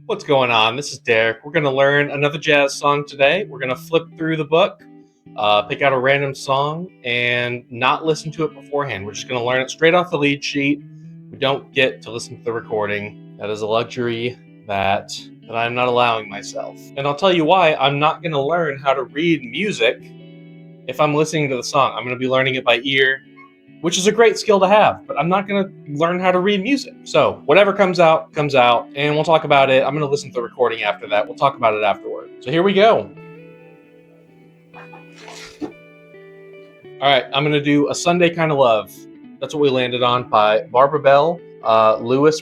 What's going on? This is Derek. We're going to learn another jazz song today. We're going to flip through the book, pick out a random song, and not listen to it beforehand. We're just going to learn it straight off the lead sheet. We don't get to listen to the recording. That is a luxury that I'm not allowing myself. And I'll tell you why. I'm not going to learn how to read music if I'm listening to the song. I'm going to be learning it by ear, which is a great skill to have, but I'm not going to learn how to read music. So whatever comes out, and we'll talk about it. I'm going to listen to the recording after that. We'll talk about it afterward. So here we go. All right, I'm going to do A Sunday Kind of Love. That's what we landed on by Barbara Belle,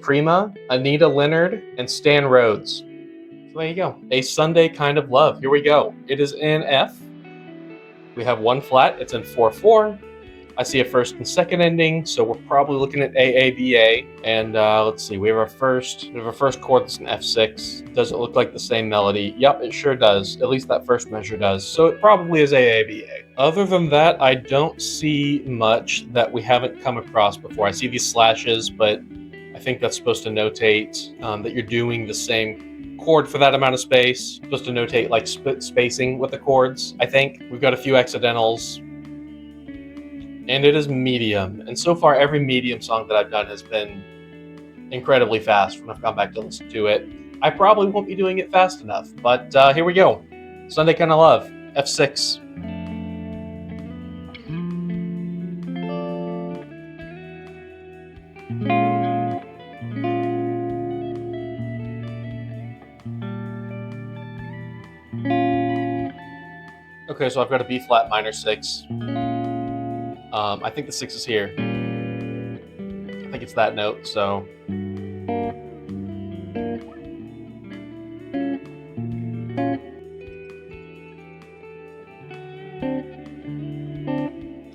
Prima, Anita Leonard, and Stan Rhodes. So there you go. A Sunday Kind of Love. Here we go. It is in F. We have one flat. It's in 4/4. I see a first and second ending, so we're probably looking at AABA. And let's see, we have our first chord that's an F6. Does it look like the same melody? Yep, it sure does. At least that first measure does. So it probably is AABA. Other than that, I don't see much that we haven't come across before. I see these slashes, but I think that's supposed to notate that you're doing the same chord for that amount of space. It's supposed to notate like spacing with the chords, I think. We've got a few accidentals. And it is medium. And so far, every medium song that I've done has been incredibly fast when I've gone back to listen to it. I probably won't be doing it fast enough, but here we go. Sunday Kind of Love, F6. Okay, so I've got a B flat minor 6. I think the 6 is here. I think it's that note, so.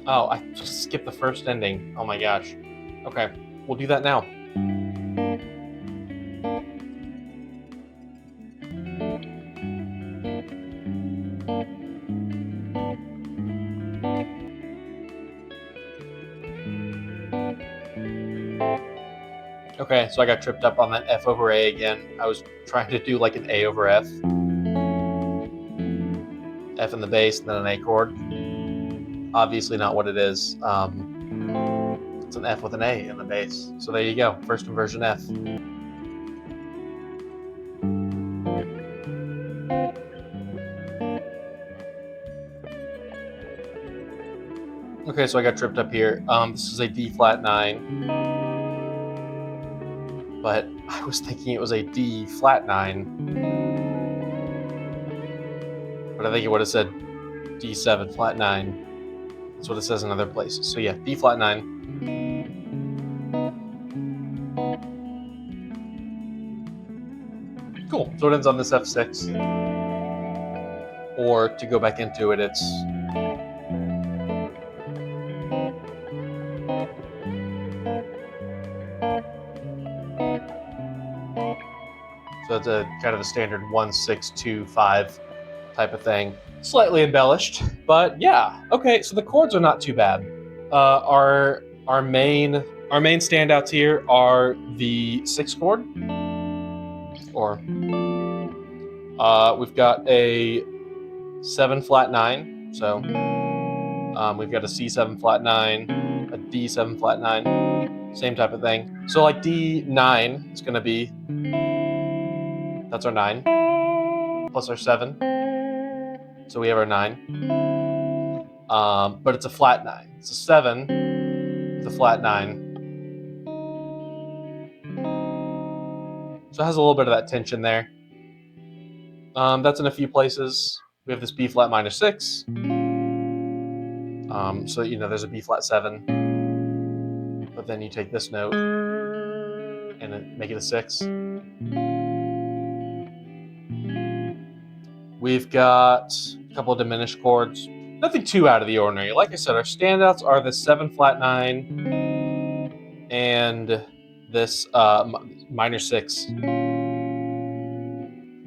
Oh, I just skipped the first ending. Oh my gosh. Okay, we'll do that now. Okay, so I got tripped up on that F over A again. I was trying to do like an A over F. F in the bass, and then an A chord. Obviously not what it is. It's an F with an A in the bass. So there you go, first inversion F. Okay, so I got tripped up here. This is a D flat 9. But I was thinking it was a D flat 9. But I think it would have said D7 flat 9. That's what it says in other places. So yeah, D flat 9. Cool. So it ends on this F6. Or to go back into it, it's so it's a kind of a standard 1, 6, 2, 5 type of thing. Slightly embellished, but yeah. Okay, so the chords are not too bad. Our main standouts here are the 6 chord, or we've got a 7 flat 9. So we've got a C7 flat 9, a D7 flat 9, same type of thing. So like D9 is going to be, that's our 9 plus our 7. So we have our 9. But it's a flat 9. It's a 7 with a flat 9. So it has a little bit of that tension there. That's in a few places. We have this B flat minor 6. So there's a B flat 7. But then you take this note and make it a 6. We've got a couple of diminished chords. Nothing too out of the ordinary. Like I said, our standouts are the 7 flat 9 and this minor 6.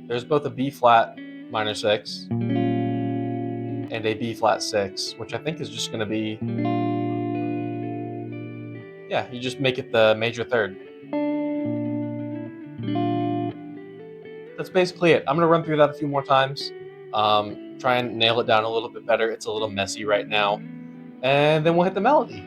There's both a B flat minor 6 and a B flat 6, which I think is just going to be, yeah, you just make it the major third. that's basically it. I'm gonna run through that a few more times, try and nail it down a little bit better. It's a little messy right now, and then we'll hit the melody.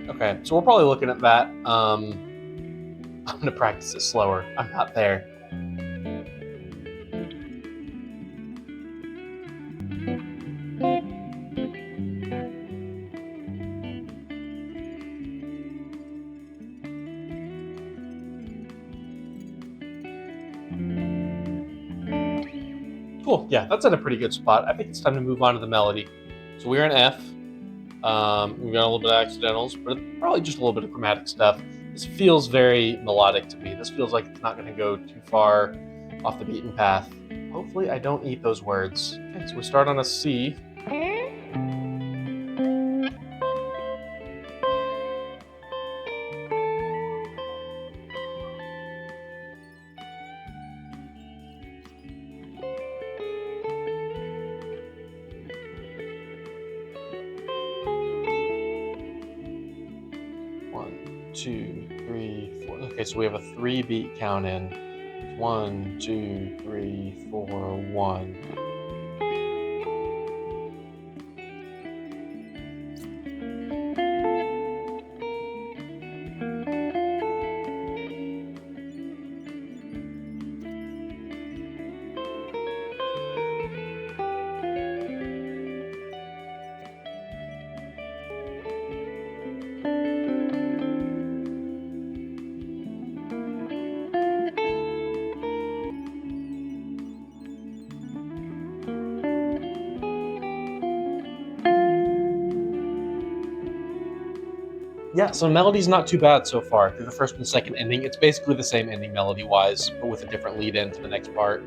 Okay, so we're probably looking at that. I'm gonna practice it slower. I'm not there. Cool, yeah, that's in a pretty good spot. I think it's time to move on to the melody. So we're in F. We've got a little bit of accidentals, but probably just a little bit of chromatic stuff. This feels very melodic to me. This feels like it's not going to go too far off the beaten path. Hopefully I don't eat those words. Okay, so we start on a C. One, two, three, four. Okay, so we have a 3-beat count in. 1, 2, 3, 4, 1. Yeah, so melody's not too bad so far through the first and second ending. It's basically the same ending melody-wise, but with a different lead in to the next part.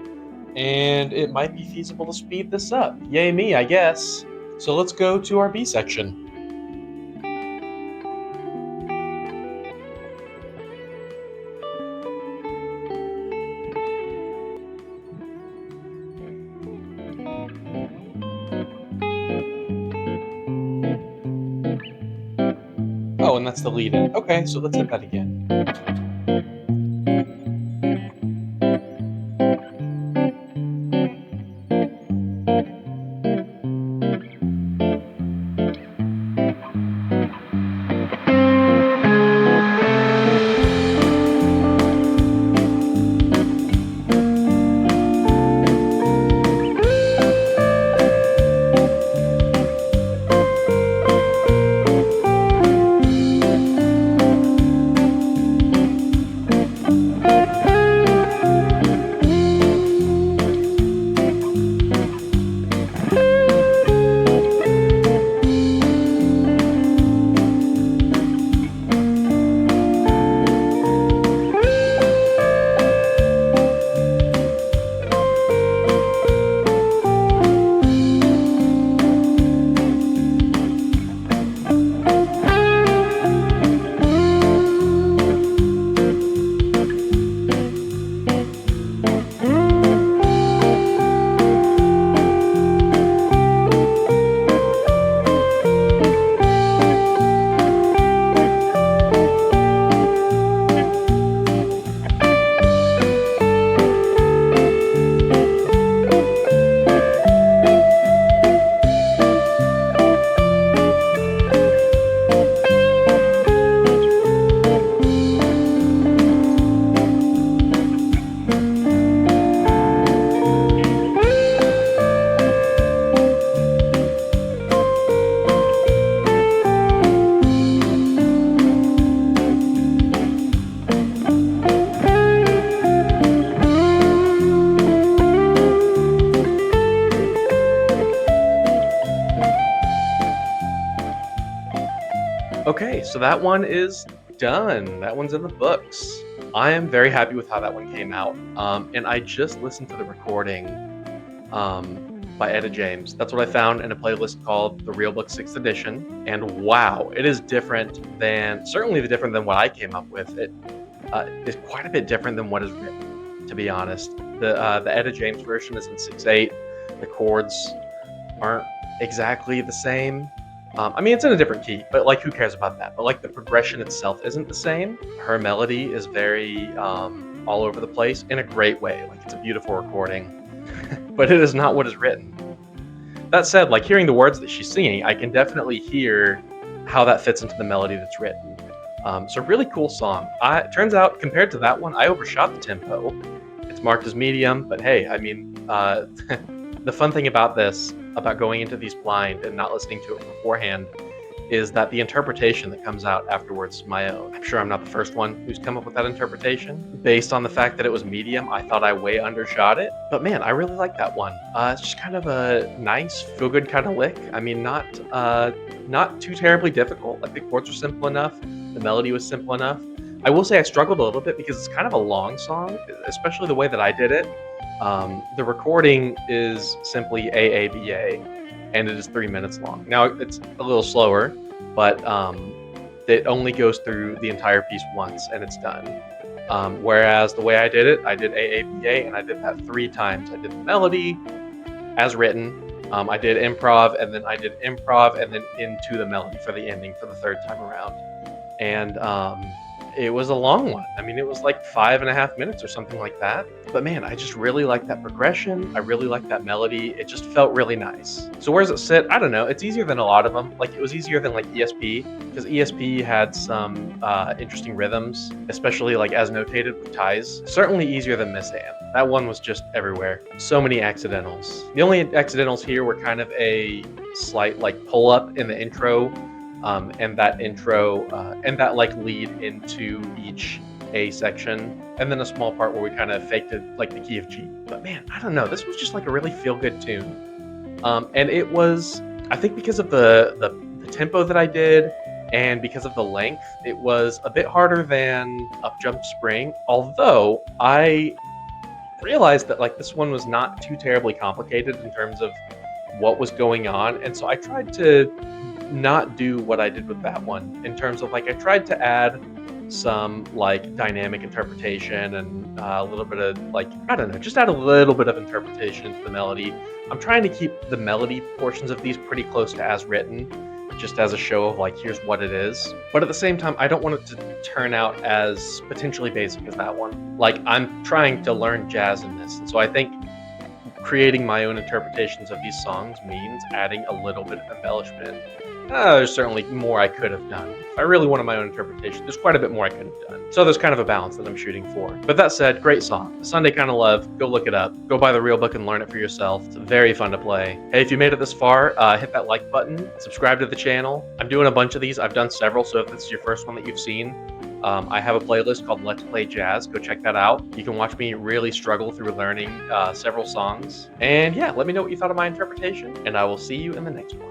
And it might be feasible to speed this up. Yay me, I guess. So let's go to our B section. Oh, and that's the lead in. Okay, so let's hit that again. Okay, so that one is done. That one's in the books. I am very happy with how that one came out. And I just listened to the recording by Etta James. That's what I found in a playlist called The Real Book 6th Edition. And wow, it is certainly different than what I came up with. It is quite a bit different than what is written, to be honest. The Etta James version is in 6/8. The chords aren't exactly the same. I mean, it's in a different key, but like, who cares about that? But like, the progression itself isn't the same. Her melody is very all over the place in a great way. Like, it's a beautiful recording, but it is not what is written. That said, like, hearing the words that she's singing, I can definitely hear how that fits into the melody that's written. So really cool song. Turns out, compared to that one, I overshot the tempo. It's marked as medium, but hey, I mean, the fun thing about this, about going into these blind and not listening to it beforehand, is that the interpretation that comes out afterwards is my own. I'm sure I'm not the first one who's come up with that interpretation. Based on the fact that it was medium, I thought I way undershot it. But man, I really like that one. It's just kind of a nice, feel-good kind of lick. I mean, not too terribly difficult. Like, the chords were simple enough. The melody was simple enough. I will say I struggled a little bit because it's kind of a long song, especially the way that I did it. The recording is simply AABA, and it is 3 minutes long. Now, it's a little slower, but it only goes through the entire piece once and it's done. Whereas the way I did it, I did AABA, and I did that 3 times. I did the melody as written, I did improv, and then I did improv, and then into the melody for the ending for the 3rd time around. And it was a long one. I mean, it was like 5.5 minutes or something like that. But man, I just really like that progression. I really like that melody. It just felt really nice. So where does it sit? I don't know. It's easier than a lot of them. Like, it was easier than like ESP, because ESP had some interesting rhythms, especially like as notated with ties. Certainly easier than Miss Anne. That one was just everywhere. So many accidentals. The only accidentals here were kind of a slight like pull up in the intro, and that intro and that like lead into each A section, and then a small part where we kind of faked it like the key of G. But man, I don't know, this was just like a really feel-good tune, and it was, I think, because of the tempo that I did and because of the length, it was a bit harder than Up Jump Spring, although I realized that like this one was not too terribly complicated in terms of what was going on, and so I tried to not do what I did with that one, in terms of like, I tried to add some like dynamic interpretation and a little bit of like, I don't know, just add a little bit of interpretation into the melody. I'm trying to keep the melody portions of these pretty close to as written, just as a show of like, here's what it is. But at the same time, I don't want it to turn out as potentially basic as that one. Like, I'm trying to learn jazz in this, and so I think creating my own interpretations of these songs means adding a little bit of embellishment. There's certainly more I could have done. If I really wanted my own interpretation, there's quite a bit more I could have done. So there's kind of a balance that I'm shooting for. But that said, great song. A Sunday Kind of Love. Go look it up. Go buy the real book and learn it for yourself. It's very fun to play. Hey, if you made it this far, hit that like button. Subscribe to the channel. I'm doing a bunch of these. I've done several, so if this is your first one that you've seen, I have a playlist called Let's Play Jazz. Go check that out. You can watch me really struggle through learning several songs. And yeah, let me know what you thought of my interpretation, and I will see you in the next one.